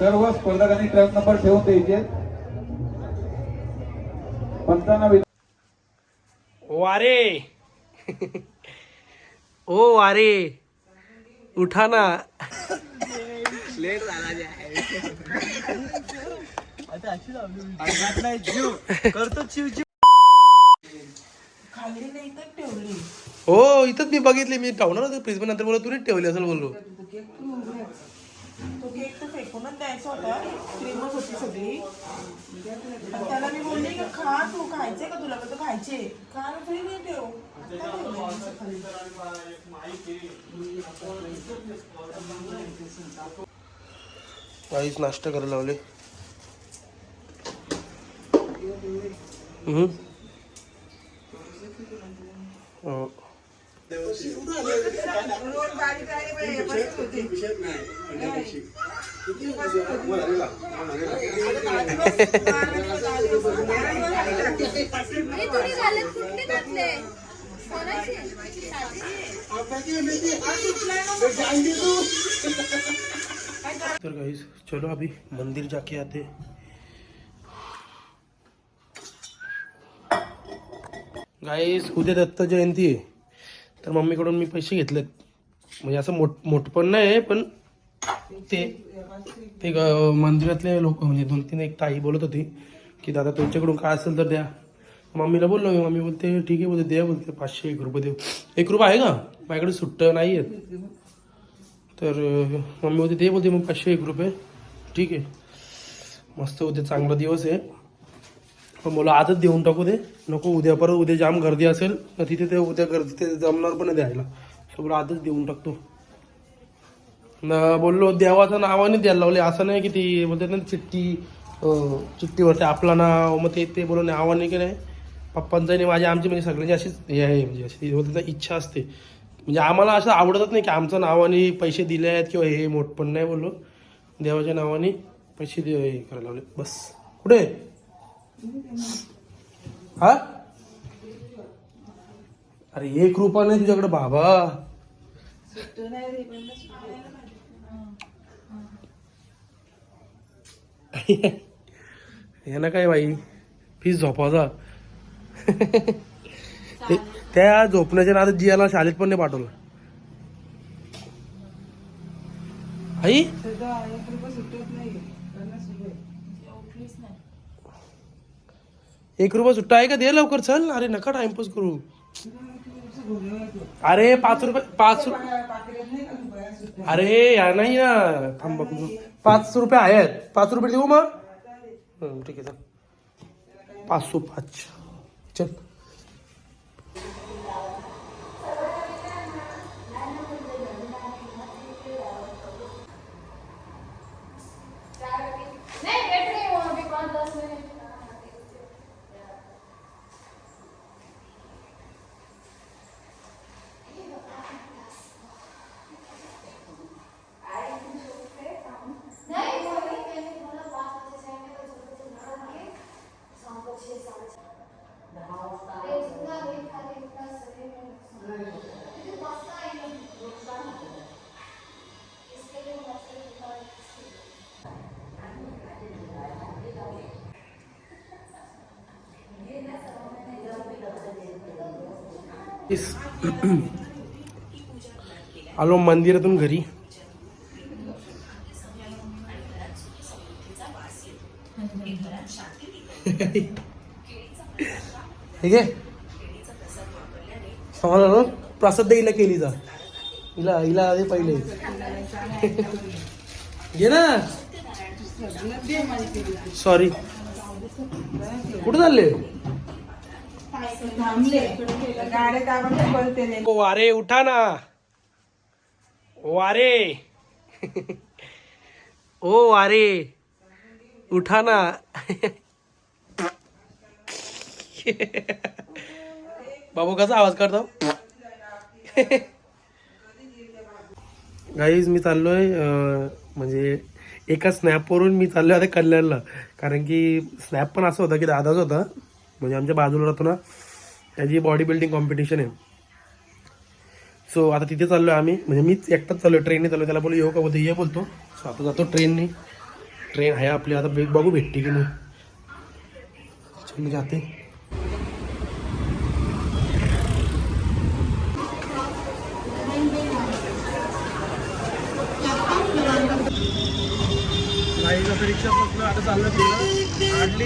सर्व स्पर्धकांनी track number ठेवून द्यायचे. 95 वारे ओ वारे उठा ना. लेट झाला करतो चिव खाली नाही तर ठेवली. हो इथंच मी बघितली. मी ठेवणार होतो फ्रीज नंतर बोललो तुम्ही ठेवली असेल बोललो. तो केक तर फेकूनच द्यायचा होता. क्रीमच होती सगळी. त्याला मी बोलले की खा तू खायचे का तुला तर खायचे खा फ्री नाही ठेव. काहीच नाश्ता करायला लावले. तर गाइस चलो अभी मंदिर जाके आते. गाइस उद्या दत्त जयंती आहे तर मम्मीकडून मी पैसे घेतलेत. म्हणजे असं मोठपण नाही पण ते मंदिरातले लोक म्हणजे 2-3 एक ताई बोलत होती की दादा तुमच्याकडून काय असेल तर द्या. मम्मीला बोललो मी. मम्मी बोलते ठीक आहे बोलते द्या बोलते 501 रुपये देऊ. 1 रुपया आहे का माझ्याकडे सुट्ट नाही आहेत. तर मम्मी बोलते दे बोलते मग 501 रुपये. ठीक आहे मस्त उद्या चांगला दिवस आहे. पण मला आजच देऊन टाकू दे नको उद्या परत उद्या जाम गर्दी असेल तर तिथे ते उद्या गर्दी ते जमणार पण द्यायला. सगळं आजच देऊन टाकतो ना. बोललो देवाचं नावाने द्यायला लावले. असं नाही की ती बोलतात ना चिठ्ठीवरती आपला नाव मग ते बोलून नावाने की नाही पप्पांचं नाही माझ्या आमची म्हणजे सगळ्यांची अशीच हे आहे. म्हणजे अशी बोलतात इच्छा असते. म्हणजे आम्हाला असं आवडतच नाही की आमचं नावाने पैसे दिले आहेत किंवा हे मोठपण नाही. बोललो देवाच्या नावाने पैसे हे करायला लावले बस. कुठे हा अरे 1 रुपया नाही तुझ्याकडे बाबा. हे ना काय बाई फीस झोपाचा. त्या झोपण्याच्या नादात जियाला शाळेत पण नाही पाठवलं. आई 1 रुपया सुट्टा आहे का दे लवकर चल. अरे नका टाइमपास करू. अरे 5 रुपये अरे या नाही ना थांबा 5 रुपये आहेत. 5 रुपये देऊ मग ठीक आहे चल 505 चल. आलो मंदिरातून घरी. ठीक आहे समजलं. प्रसाद हिला केली जा हिला हिला आधी पहिले घे ना. सॉरी कुठे चालले. वारे उठा ना वारे ओ वारे उठा ना. बाबू कसा आवाज करतो. गाईज मी चाललोय म्हणजे एका स्नॅपवरून मी चाललोय आता कल्याणला. कारण की स्नॅप पण असं होता की दादाच होता म्हणजे आमच्या बाजूला राहतो ना त्याची बॉडी बिल्डिंग कॉम्पिटिशन आहे. सो आता तिथे चाललोय आम्ही. म्हणजे मीच एकटाच चाललोय ट्रेनने चाललोय. त्याला बोलू येऊ का बोलतो ये बोलतो. सो आता जातो ट्रेनने ट्रेन आहे आपली आता बघू भेटते की नाही. चल मी जाते. आता रिक्षा फक्त आता चाललं तिला हार्डली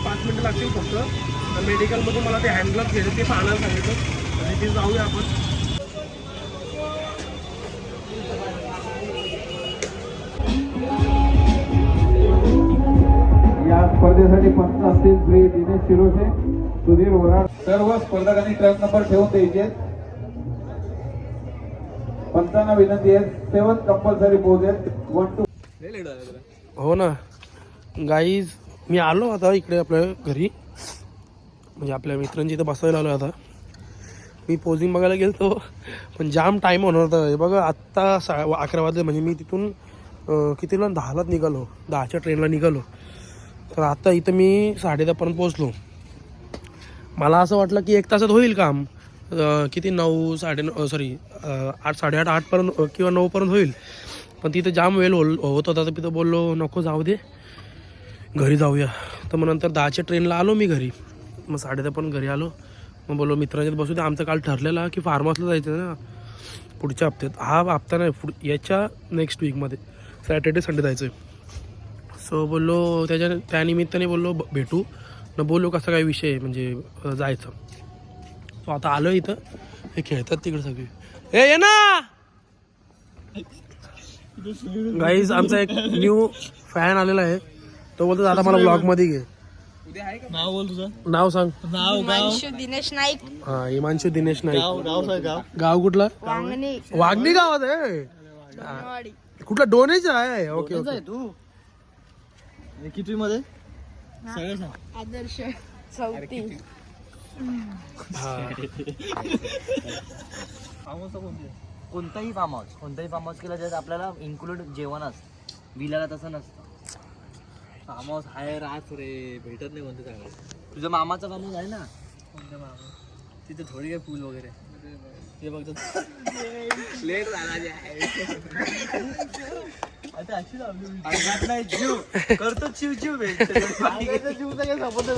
5 मिनटं लागतील फक्त. मेडिकलमध्ये मला ते हँड ग्लव्स घ्यायचे ते पाहण्याला सांगितलं आणि ते जाऊया आपण. या स्पर्धेसाठी पंच असतील श्री दिनेश शिरोसे, सुधीर वराड. सर्व स्पर्धकांनी ट्रॅक नंबर ठेवून द्यायचे. पंचांना विनंती आहे 7 कंपल्सरी पोहोचेल. 1 2. हो ना गाईज, मी आलो आता इकडे आपल्या घरी, म्हणजे आपल्या मित्रांची इथं बसायला आलो. आता मी पोझिंग बघायला गेलो पण जाम टाईम होणार होता. हे बघा आत्ता 11 वाजले, म्हणजे मी तिथून कितीला 10लाच निघालो, 10च्या ट्रेनला निघालो. तर आता इथं मी 10:30पर्यंत पोचलो. मला असं वाटलं की 1 तासात होईल काम. किती 9 9:30 सॉरी 8 8:30 8पर्यंत किंवा 9पर्यंत होईल. पण तिथं जाम वेळ होत होता. तर तिथं बोललो नको जाऊ दे, घरी जाऊया. तर मग नंतर 10च्या ट्रेनला आलो मी घरी. मग 10:30पर्यंत घरी आलो. मग बोललो मित्रांच्यात बसू दे. आमचं काल ठरलेलं की फार्म हाऊसला जायचं ना पुढच्या हप्त्यात. हा हप्ता नाही, याच्या नेक्स्ट वीकमध्ये सॅटर्डे संडे जायचं आहे. सो बोललो त्यानिमित्ताने बोललो भेटू न, बोललो कसा काय विषय आहे म्हणजे जायचं. सो आता आलो इथं, हे खेळतात तिकडे सगळे. ये ना गाईज, आमचा एक न्यू फॅन आलेला आहे. तो बोलतो दादा मला ब्लॉगमध्ये घे. नाव बोल तुझं. नाव सांग. नाव हिमांशू दिनेश नाईक. हा, हिमांशू दिनेश नाईक. गाव गाव कुठला? वांगणी वागणी गावात आहे. वाडी. कुठला? डोनेच आहे. Okay okay. तू कितवी मध्ये सगळं सांग. आदर्श 4थी. हा, कोणताही फार्म हाऊस केला त्यात आपल्याला इन्क्लूड जेवण असतं. विलाला तसं नसतं. फार्म हाऊस आहे राहत रे, भेटत नाही कोणतं चांगलं. तुझ्या मामाचा फार्म हाऊस आहे ना. कोणत्या मामा तिथे थोडी काय पूल वगैरे ते बघतो. लेट झाला जे आहे. आता अशी लावली नाही जीव करतो चिव चिव जीवचा काय संबंध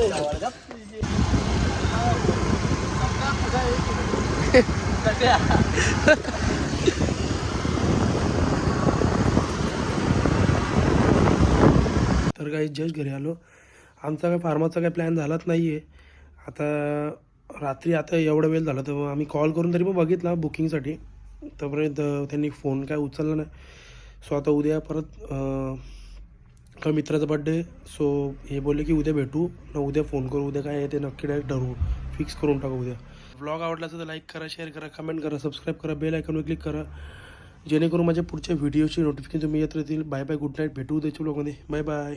तर काही जस्ट घरी आलो. आमचा काय फार्माचा काय प्लॅन झालाच नाही आहे. आता रात्री आता एवढा वेळ झाला तर आम्ही कॉल करून तरी पण बघितला बुकिंगसाठी, तोपर्यंत त्यांनी फोन काय उचलला नाही. सो आता उद्या परत का मित्राचा बड्डे. सो हे बोलले की उद्या भेटू ना, उद्या फोन करू. उद्या काय आहे ते नक्की डायरेक्ट ठरवू, फिक्स करून टाकू उद्या. व्लॉग आवडला असेल तर लाईक करा, शेअर करा, कमेंट करा, सबस्क्राईब करा, बेल आयकॉनवर क्लिक करा, जेणेकरून माझ्या पुढच्या व्हिडिओची नोटिफिकेशन तुम्ही येत राहतील. Bye bye, good night. भेटू उद्याच्या व्लॉगमध्ये. Bye bye.